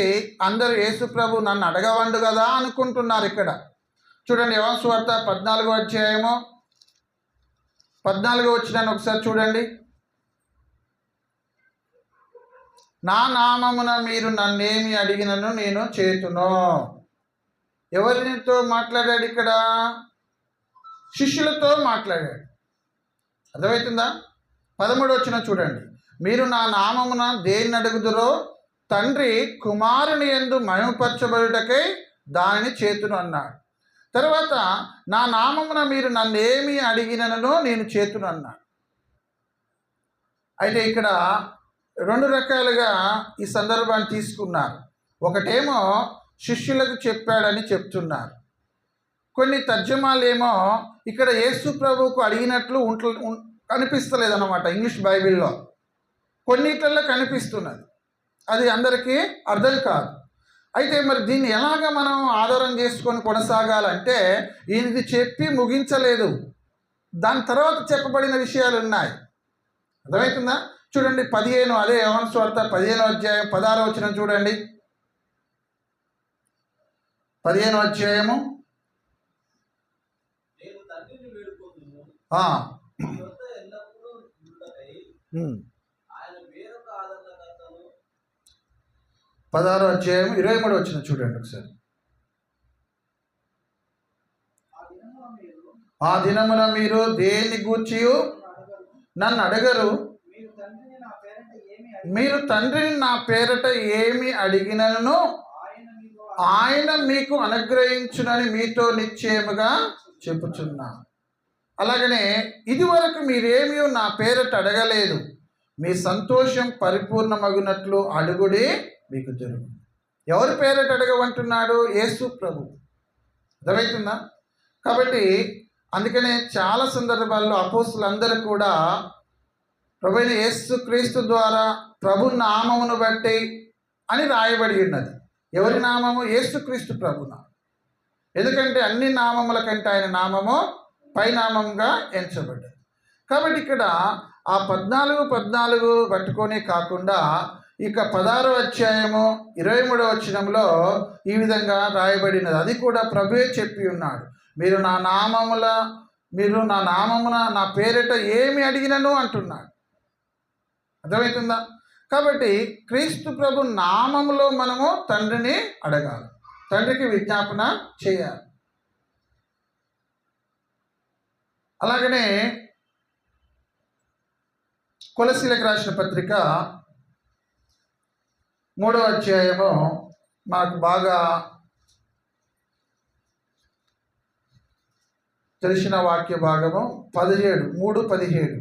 అందరూ యేసు ప్రభు నన్ను అడగవండు కదా అనుకుంటున్నారు. ఇక్కడ చూడండి, యోహాను సువార్త 14వ అధ్యాయము 14వ వచనాన్ని ఒకసారి చూడండి. నా నామమున మీరు నన్నేమి అడిగినను నేను చేతును. ఎవరితో మాట్లాడాడు? ఇక్కడ శిష్యులతో మాట్లాడాడు. అర్థమవుతుందా? 13వ వచనం చూడండి. మీరు నా నామమున దేన్ని అడుగుదురో తండ్రి కుమారుని యందు మహిమపరచబడుటకై దానిని చేతును అన్నాడు. తర్వాత నా నామమున మీరు నన్ను ఏమి అడిగినను నేను చేతును అన్నాడు. అయితే ఇక్కడ 2 రకాలుగా ఈ సందర్భాన్ని తీసుకున్నారు. ఒకటేమో శిష్యులకు చెప్పాడని చెప్తున్నారు. కొన్ని తర్జమాలేమో ఇక్కడ యేసు ప్రభువుకు అడిగినట్లు కనిపిస్తలేదన్నమాట. ఇంగ్లీష్ బైబిల్లో కొన్నిట్లలో కనిపిస్తున్నది, అది అందరికీ అర్థం కాదు. అయితే మరి దీన్ని ఎలాగ మనం ఆధారం చేసుకొని కొనసాగాలంటే ఇది చెప్పి ముగించలేదు, దాని తర్వాత చెప్పబడిన విషయాలు ఉన్నాయి. అర్థమవుతుందా? చూడండి 15, అదే యోహాను సువార్త 15వ అధ్యాయం 16వ వచనం చూడండి. 15వ అధ్యాయము పదహారో అధ్యాయం 23వ వచనం చూడండి ఒకసారి. ఆ దినమున మీరు దేని గూర్చి నన్ను అడగరు, మీరు తండ్రిని నా పేరట ఏమి అడిగినను ఆయన మీకు అనుగ్రహించునని మీతో నిశ్చయముగా చెప్పుచున్నా. అలాగనే ఇదివరకు మీరేమీ నా పేరట అడగలేదు, మీ సంతోషం పరిపూర్ణమగునట్లు అడుగుడి మీకు జరుగు. ఎవరి పేరట అడగమంటున్నాడు? యేసు ప్రభు. అర్థమవుతుందా? కాబట్టి అందుకనే చాలా సందర్భాల్లో అపోస్తులందరూ కూడా ప్రభువైన యేసు క్రీస్తు ద్వారా ప్రభు నామమును బట్టి అని రాయబడి ఉన్నది. ఎవరి నామము? యేసుక్రీస్తు ప్రభున. ఎందుకంటే అన్ని నామముల కంటే ఆయన నామము పైనామంగా ఎంచబడ్డది. కాబట్టి ఇక్కడ ఆ 14 పట్టుకొని కాకుండా ఇక 16వ అధ్యాయము 23వ వచనంలో ఈ విధంగా రాయబడినది. అది కూడా ప్రభువే చెప్పి ఉన్నాడు, మీరు నా నామమున నా పేరిట ఏమి అడిగినను అంటున్నాడు. అర్థమవుతుందా? కాబట్టి క్రీస్తు ప్రభు నామములో మనము తండ్రిని అడగాలి, తండ్రికి విజ్ఞాపన చేయాలి. అలాగనే కొలసీలకు రాసిన పత్రిక 3వ అధ్యాయము మాకు బాగా తెలిసిన వాక్య భాగము 3:17.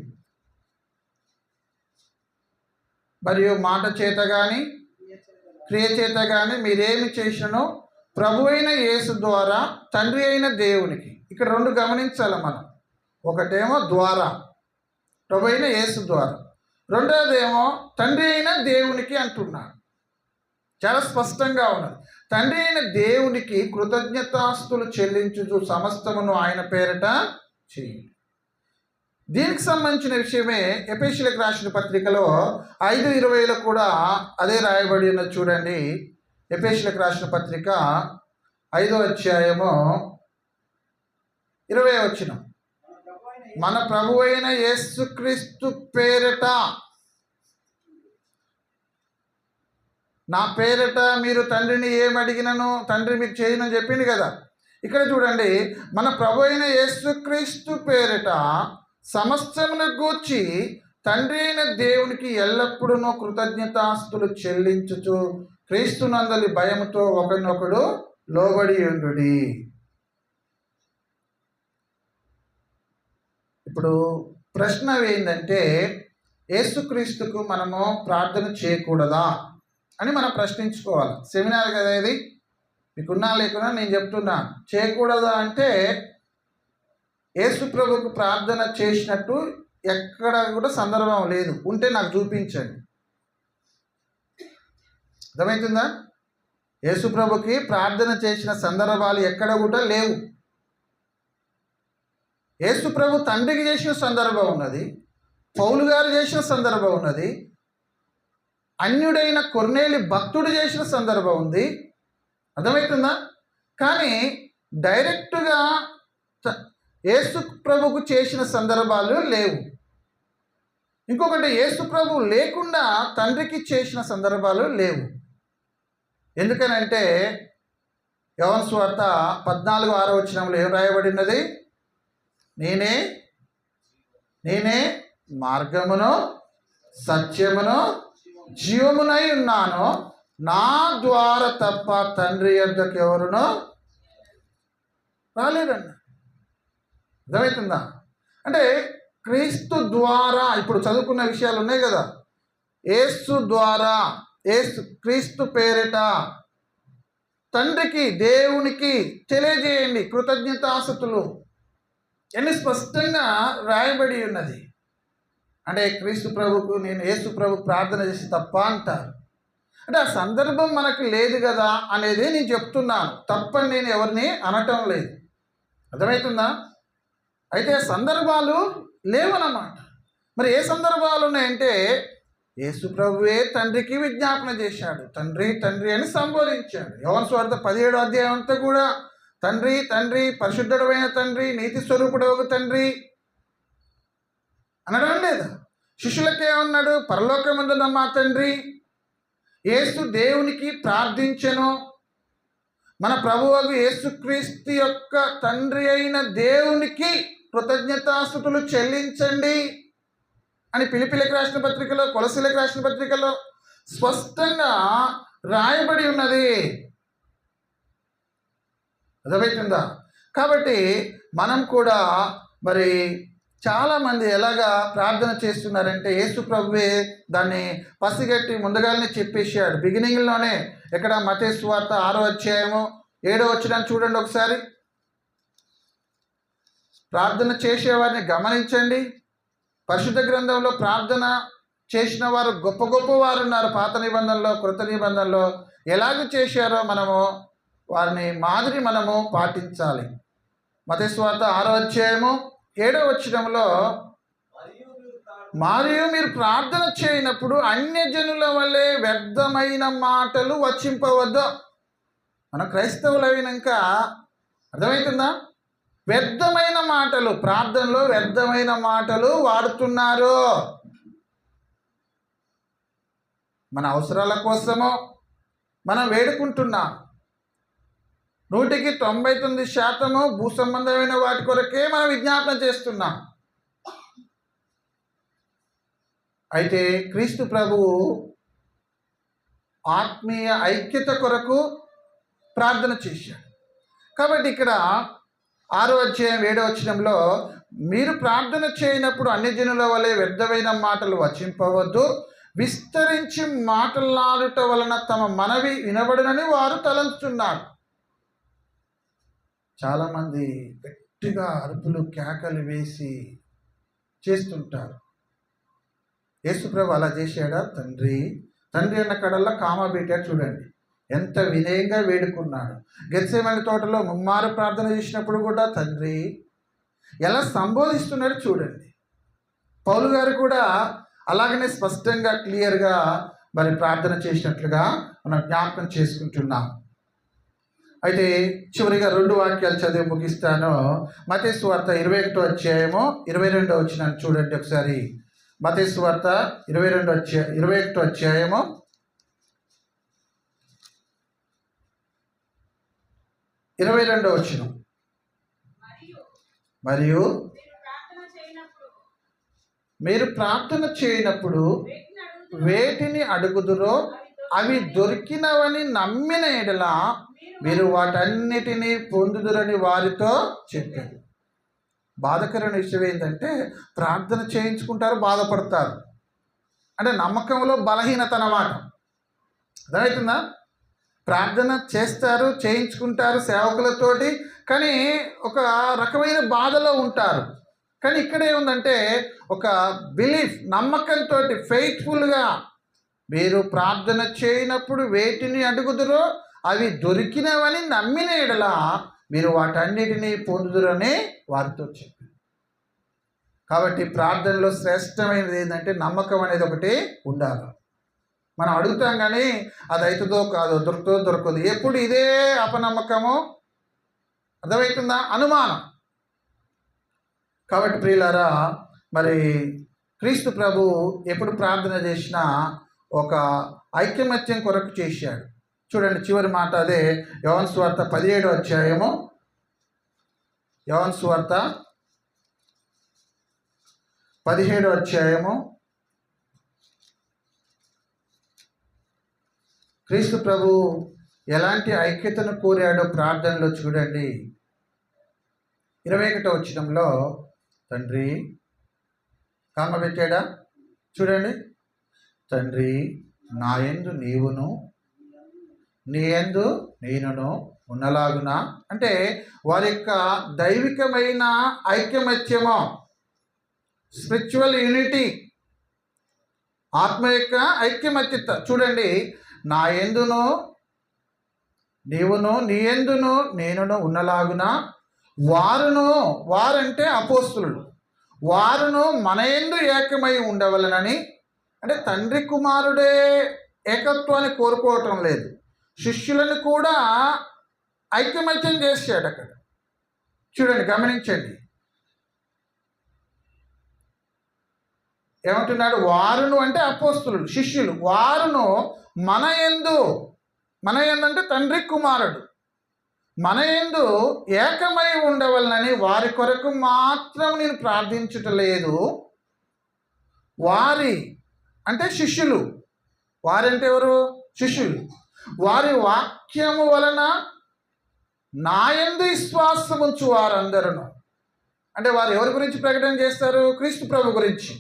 మరియు మాట చేత కానీ క్రియ చేత కానీ మీరేమి చేసినో ప్రభు అయిన యేసు ద్వారా తండ్రి అయిన దేవునికి. ఇక్కడ 2 గమనించాలి మనం. ఒకటేమో ద్వారా, ప్రభు అయిన యేసు ద్వారా. రెండోదేమో తండ్రి అయిన దేవునికి అంటున్నాడు. చాలా స్పష్టంగా ఉన్నది. తండ్రి అయిన దేవునికి కృతజ్ఞతాస్తులు చెల్లించుచు సమస్తమును ఆయన పేరట చేయండి. దీనికి సంబంధించిన విషయమే ఎఫెసీయులకు రాసిన పత్రికలో 5:20లో కూడా అదే రాయబడి ఉన్నది. చూడండి, ఎఫెసీయులకు రాసిన పత్రిక 5వ అధ్యాయము 20వ వచనం. మన ప్రభువైన యేసుక్రీస్తు పేరిట, నా పేరిట మీరు తండ్రిని ఏమడిగినను తండ్రి మీకు చేయనని చెప్పింది కదా. ఇక్కడ చూడండి, మన ప్రభు అయిన యేసుక్రీస్తు పేరిట సమస్తమును గూర్చి తండ్రి అయిన దేవునికి ఎల్లప్పుడూ కృతజ్ఞతాస్తులు చెల్లించుచు క్రీస్తునందలి భయముతో ఒకరినొకడు లోబడి ఉండుడి. ఇప్పుడు ప్రశ్న ఏంటంటే, యేసుక్రీస్తుకు మనము ప్రార్థన చేయకూడదా అని మనం ప్రశ్నించుకోవాలి. సెమినార్ కదా ఇది, మీకున్నా లేకున్నా నేను చెప్తున్నా. చేయకూడదా అంటే యేసు ప్రభుకు ప్రార్థన చేసినట్టు ఎక్కడ కూడా సందర్భం లేదు. ఉంటే నాకు చూపించండి. అర్థమవుతుందా? యేసు ప్రభుకి ప్రార్థన చేసిన సందర్భాలు ఎక్కడ కూడా లేవు. యేసు ప్రభు తండ్రికి చేసిన సందర్భం ఉన్నది, పౌలు గారు చేసిన సందర్భం ఉన్నది, అన్యుడైన కొర్నేలి భక్తుడు చేసిన సందర్భం ఉంది. అర్థమవుతుందా? కానీ డైరెక్ట్గా యేసు ప్రభుకు చేసిన సందర్భాలు లేవు. ఇంకొకటి, యేసు ప్రభు లేకుండా తండ్రికి చేసిన సందర్భాలు లేవు. ఎందుకనంటే యోహాను సువార్త 14:6 వచనంలో ఏం రాయబడినది? నేనే మార్గమును సత్యమును జీవమునై ఉన్నాను, నా ద్వారా తప్ప తండ్రి యొద్దకు ఎవరునో రాలేదన్న. అర్థమవుతుందా? అంటే క్రీస్తు ద్వారా, ఇప్పుడు చదువుకున్న విషయాలు ఉన్నాయి కదా, యేసు ద్వారా, క్రీస్తు పేరిట తండ్రికి దేవునికి తెలియజేయండి కృతజ్ఞతాస్తుతులు అని స్పష్టంగా రాయబడి ఉన్నది. అంటే క్రీస్తు ప్రభుకు నేను యేసు ప్రభు ప్రార్థన చేసి తప్ప అంటారు. అంటే ఆ సందర్భం మనకు లేదు కదా అనేది నేను చెప్తున్నాను. తప్పని నేను ఎవరిని అనటం లేదు. అర్థమవుతుందా? అయితే సందర్భాలు లేవన్నమాట. మరి ఏ సందర్భాలు ఉన్నాయంటే, యేసు ప్రభువే తండ్రికి విజ్ఞాపన చేశాడు, తండ్రి తండ్రి అని సంబోధించాడు. యోహాను సువార్త 17వ అధ్యాయం అంతా కూడా తండ్రి తండ్రి, పరిశుద్ధుడైన తండ్రి, నీతి స్వరూపుడవు తండ్రి అనడం లేదా? శిష్యులకేమన్నాడు? పరలోకమందున్న మా తండ్రి. యేసు దేవునికి ప్రార్థించెను, మన ప్రభువు యేసుక్రీస్తు యొక్క తండ్రి అయిన దేవునికి కృతజ్ఞతాస్తుతులు చెల్లించండి అని ఫిలిప్పీయులకు రాసిన పత్రికలో, కొలస్సీయులకు రాసిన పత్రికలో స్పష్టంగా రాయబడి ఉన్నది. అర్థమవుతుందా? కాబట్టి మనం కూడా మరి చాలామంది ఎలాగా ప్రార్థన చేస్తున్నారంటే, యేసు ప్రభువే దాన్ని పసిగట్టి ముందుగానే చెప్పేశాడు. బిగినింగ్లోనే ఇక్కడ మత్తయి సువార్త 6వ అధ్యాయము 7వ వచనాన్ని చూడండి ఒకసారి. ప్రార్థన చేసేవారిని గమనించండి. పరిశుద్ధ గ్రంథంలో ప్రార్థన చేసిన వారు గొప్ప గొప్ప వారు ఉన్నారు. పాత నిబంధనలో, కృత నిబంధనలో ఎలాగ చేశారో మనము వారిని మాదిరి మనము పాటించాలి. మత్తయి సువార్త 6వ అధ్యాయము 7వ వచనంలో, మరియు మీరు ప్రార్థన చేయనప్పుడు అన్యజనుల వలె వ్యర్థమైన మాటలు వచింపవద్దు. మనం క్రైస్తవులైనాక అర్థమవుతుందా? వ్యర్థమైన మాటలు, ప్రార్థనలో వ్యర్థమైన మాటలు వాడుతున్నారు. మన అవసరాల కోసమో మనం వేడుకుంటున్నాం. 99% భూ సంబంధమైన వాటి కొరకే మనం విజ్ఞాపన చేస్తున్నాం. అయితే క్రీస్తు ప్రభువు ఆత్మీయ ఐక్యత కొరకు ప్రార్థన చేశాడు. కాబట్టి ఇక్కడ 6వ అధ్యాయం 7వ వచనంలో, మీరు ప్రార్థన చేయనప్పుడు అన్ని జనుల వలె వ్యర్థమైన మాటలు వచింపవద్దు, విస్తరించి మాటలాడుట వలన తమ మనవి వినబడునని వారు తలంచున్నారు. చాలామంది గట్టిగా అరుపులు కేకలు వేసి చేస్తుంటారు. యేసుప్రభు అలా చేశాడా? తండ్రి తండ్రి అన్న కడల్లా కామా పెట్టాడు. చూడండి ఎంత వినయంగా వేడుకున్నాడు. గెత్సేమని తోటలో ముమ్మారు ప్రార్థన చేసినప్పుడు కూడా తండ్రి ఎలా సంబోధిస్తున్నాడు చూడండి. పౌలు గారు కూడా అలాగనే స్పష్టంగా క్లియర్గా మరి ప్రార్థన చేసినట్లుగా మనం జ్ఞాపకం చేసుకుంటున్నాం. అయితే చివరిగా 2 వాక్యాలు చదివి ముగిస్తాను. మత్తయి సువార్త 21వ అధ్యాయము 22వ వచనాన్ని చూడండి ఒకసారి. మత్తయి సువార్త 21వ అధ్యాయము 22వ వచనం. మరియు మీరు ప్రార్థన చేయనప్పుడు వేటిని అడుగుదురో అవి దొరికినవని నమ్మిన ఎడల మీరు వాటన్నిటినీ పొందుదురని వారితో చెప్పారు. బాధకరమైన విషయం ఏంటంటే ప్రార్థన చేయించుకుంటారు, బాధపడతారు. అంటే నమ్మకంలో బలహీనత అన్నమాట. అర్థమవుతుందా? ప్రార్థన చేస్తారు, చేయించుకుంటారు సేవకులతోటి, కానీ ఒక రకమైన బాధలో ఉంటారు. కానీ ఇక్కడ ఏముందంటే ఒక బిలీఫ్, నమ్మకంతో ఫెయిత్ఫుల్గా మీరు ప్రార్థన చేయనప్పుడు వేటిని అడుగుదురో అవి దొరికినవని నమ్మిన ఎడల మీరు వాటన్నిటినీ పొందుదురని వారితో చెప్పారు. కాబట్టి ప్రార్థనలో శ్రేష్టమైనది ఏంటంటే నమ్మకం అనేది ఒకటి ఉండాలి. మనం అడుగుతాం కానీ అది అవుతుందో కాదో, దొరుకుతుందో దొరకదు. ఎప్పుడు ఇదే అపనమ్మకము, అర్థమవుతుందా, అనుమానం. కాబట్టి ప్రియులారా, మరి క్రీస్తు ప్రభు ఎప్పుడు ప్రార్థన చేసినా ఒక ఐకమత్యం కొరకు చేశాడు. చూడండి చివరి మాట అదే యోహాను సువార్త 17వ అధ్యాయము. యోహాను సువార్త 17వ అధ్యాయము. క్రీస్తు ప్రభు ఎలాంటి ఐక్యతను కోరాడో ప్రార్థనలో చూడండి. 21వ వచనంలో తండ్రి, కామ పెట్టాడా చూడండి, తండ్రి నా యందు నీవును నీ యందు నేనును ఉన్నలాగున, అంటే వారి యొక్క దైవికమైన ఐకమత్యము, స్పిరిచువల్ యూనిటీ, ఆత్మ యొక్క ఐక్యమత్యత చూడండి. నా యందును నీవును నీ యందును నేనును ఉన్నలాగున వారంటే అపోస్తులు, వారును మన యందు ఏకమై ఉండవలనని. అంటే తండ్రి కుమారుడే ఏకత్వాన్ని కోరుకోవటం లేదు, శిష్యులను కూడా ఐకమత్యం చేశాడు అక్కడ. చూడండి, గమనించండి ఏమంటున్నాడు. వారును అంటే అపోస్తులు, శిష్యులు, వారును మన యందు అంటే తండ్రి కుమారుడు మన యందు ఏకమై ఉండవలనని వారి కొరకు మాత్రం నేను ప్రార్థించుటలేదు. వారి అంటే శిష్యులు, వారంటే ఎవరు? శిష్యులు. వారి వాక్యము వలన నా యందు విశ్వాసం ఉంచు వారందరూ, అంటే వారు ఎవరి గురించి ప్రకటన చేస్తారు? క్రీస్తు ప్రభు గురించి.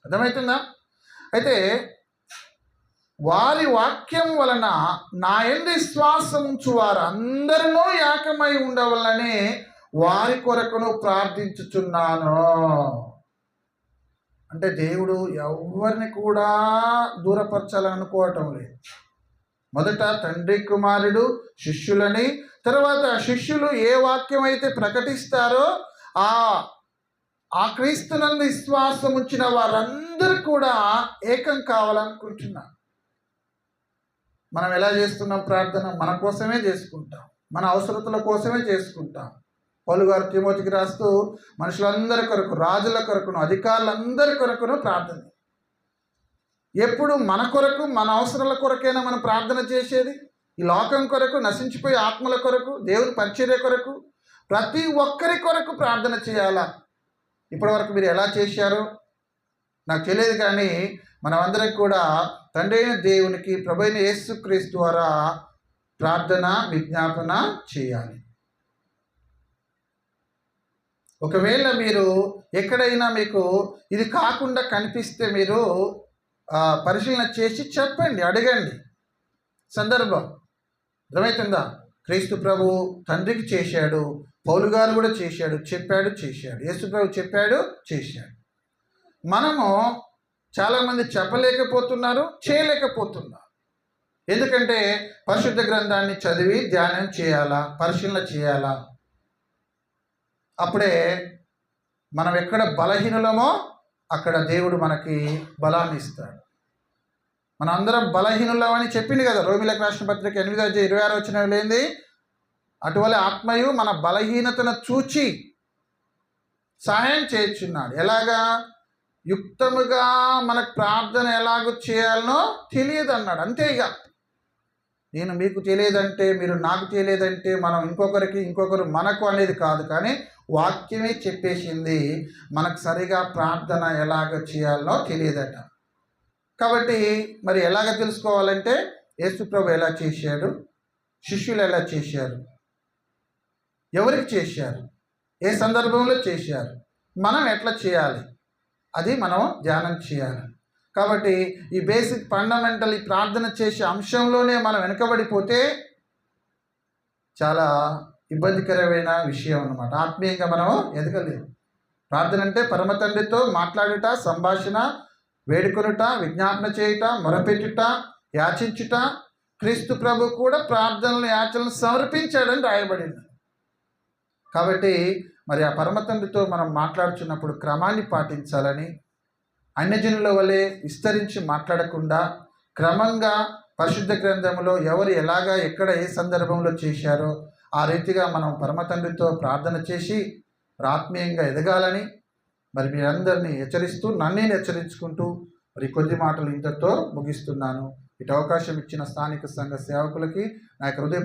అర్థమవుతుందా? అయితే వారి వాక్యం వలన నా యందు విశ్వాసం ఉంచు వారు అందరూ ఏకమై ఉండవలనని వారి కొరకును ప్రార్థించుచున్నాను. అంటే దేవుడు ఎవరిని కూడా దూరపరచాలని అనుకోవటం లేదు. మొదట తండ్రి కుమారుడు శిష్యులని, తర్వాత శిష్యులు ఏ వాక్యం అయితే ప్రకటిస్తారో ఆ క్రీస్తునందు విశ్వాసం ఉంచిన వారందరూ కూడా ఏకం కావాలనుకుంటున్నారు. మనం ఎలా చేస్తున్నాం ప్రార్థన? మన కోసమే చేసుకుంటాం, మన అవసరతల కోసమే చేసుకుంటాం. పౌలు గారు తిమోతికి రాస్తూ మనుషులందరి కొరకు, రాజుల కొరకును, అధికారులందరి కొరకును ప్రార్థన. ఎప్పుడు మన కొరకు, మన అవసరాల కొరకైనా మనం ప్రార్థన చేసేది? ఈ లోకం కొరకు, నశించిపోయే ఆత్మల కొరకు, దేవుని పరిచర్య కొరకు, ప్రతి ఒక్కరి కొరకు ప్రార్థన చేయాలా? ఇప్పటివరకు మీరు ఎలా చేశారో నాకు తెలియదు, కానీ మనమందరం కూడా తండ్రి అయిన దేవునికి, ప్రభు అయిన యేసుక్రీస్తు ద్వారా ప్రార్థన విజ్ఞాపన చేయాలి. ఒకవేళ మీరు ఎక్కడైనా మీకు ఇది కాకుండా కనిపిస్తే మీరు పరిశీలన చేసి చెప్పండి, అడగండి. సందర్భం అర్థమవుతుందా? క్రీస్తు ప్రభు తండ్రికి చేశాడు, పౌలు గారు కూడా చేశాడు, చెప్పాడు, చేశాడు. యేసు ప్రభు చెప్పాడు, చేశాడు. మనము చాలామంది చెప్పలేకపోతున్నారు, చేయలేకపోతున్నారు. ఎందుకంటే పరిశుద్ధ గ్రంథాన్ని చదివి ధ్యానం చేయాలా, పరిశీలన చేయాలా. అప్పుడే మనం ఎక్కడ బలహీనులమో అక్కడ దేవుడు మనకి బలాన్ని ఇస్తాడు. మన అందరం బలహీనులమని చెప్పింది కదా రోమిలకు రాసిన పత్రిక 8:26 లేనిది, అటువలే ఆత్మయు మన బలహీనతను చూచి సహాయం చేయుచున్నాడు. ఎలాగా? యుక్తముగా మనకు ప్రార్థన ఎలాగో చేయాలనో తెలియదు అన్నాడు. అంతే. ఇక నేను మీకు తెలియదంటే, మీరు నాకు తెలియదంటే, మనం ఇంకొకరు మనకు అనేది కాదు, కానీ వాక్యమే చెప్పేసింది మనకు సరిగా ప్రార్థన ఎలాగ చేయాలో తెలియదట. కాబట్టి మరి ఎలాగ తెలుసుకోవాలంటే, యేసుప్రభు ఎలా చేశాడు, శిష్యులు ఎలా చేశారు, ఎవరికి చేశారు, ఏ సందర్భంలో చేశారు, మనం ఎట్లా చేయాలి, అది మనం ధ్యానం చేయాలి. కాబట్టి ఈ బేసిక్ ఫండమెంటల్ ఈ ప్రార్థన చేసే అంశంలోనే మనం వెనుకబడిపోతే చాలా ఇబ్బందికరమైన విషయం అన్నమాట. ఆత్మీయంగా మనం ఎదగలేము. ప్రార్థన అంటే పరమ తండ్రితో మాట్లాడుట, సంభాషణ, వేడుకొనుట, విజ్ఞాపన చేయుట, మొరపెట్టుట, యాచించుట. క్రీస్తు ప్రభు కూడా ప్రార్థనలు, యాచనలు సమర్పించాడని రాయబడింది. కాబట్టి మరి ఆ పరమ తండ్రితో మనం మాట్లాడుచున్నప్పుడు క్రమాన్ని పాటించాలని, అన్యజనుల వలె విస్తరించి మాట్లాడకుండా క్రమంగా పరిశుద్ధ గ్రంథంలో ఎవరు ఎలాగా ఎక్కడ ఏ సందర్భంలో చేశారో ఆ రీతిగా మనం పరమ తండ్రితో ప్రార్థన చేసి ఆత్మీయంగా ఎదగాలని మరి మీరందరినీ హెచ్చరిస్తూ, నన్ను హెచ్చరించుకుంటూ మరి కొద్ది మాటలు ఇంతతో ముగిస్తున్నాను. ఇటు అవకాశం ఇచ్చిన స్థానిక సంఘ సేవకులకి నా హృదయ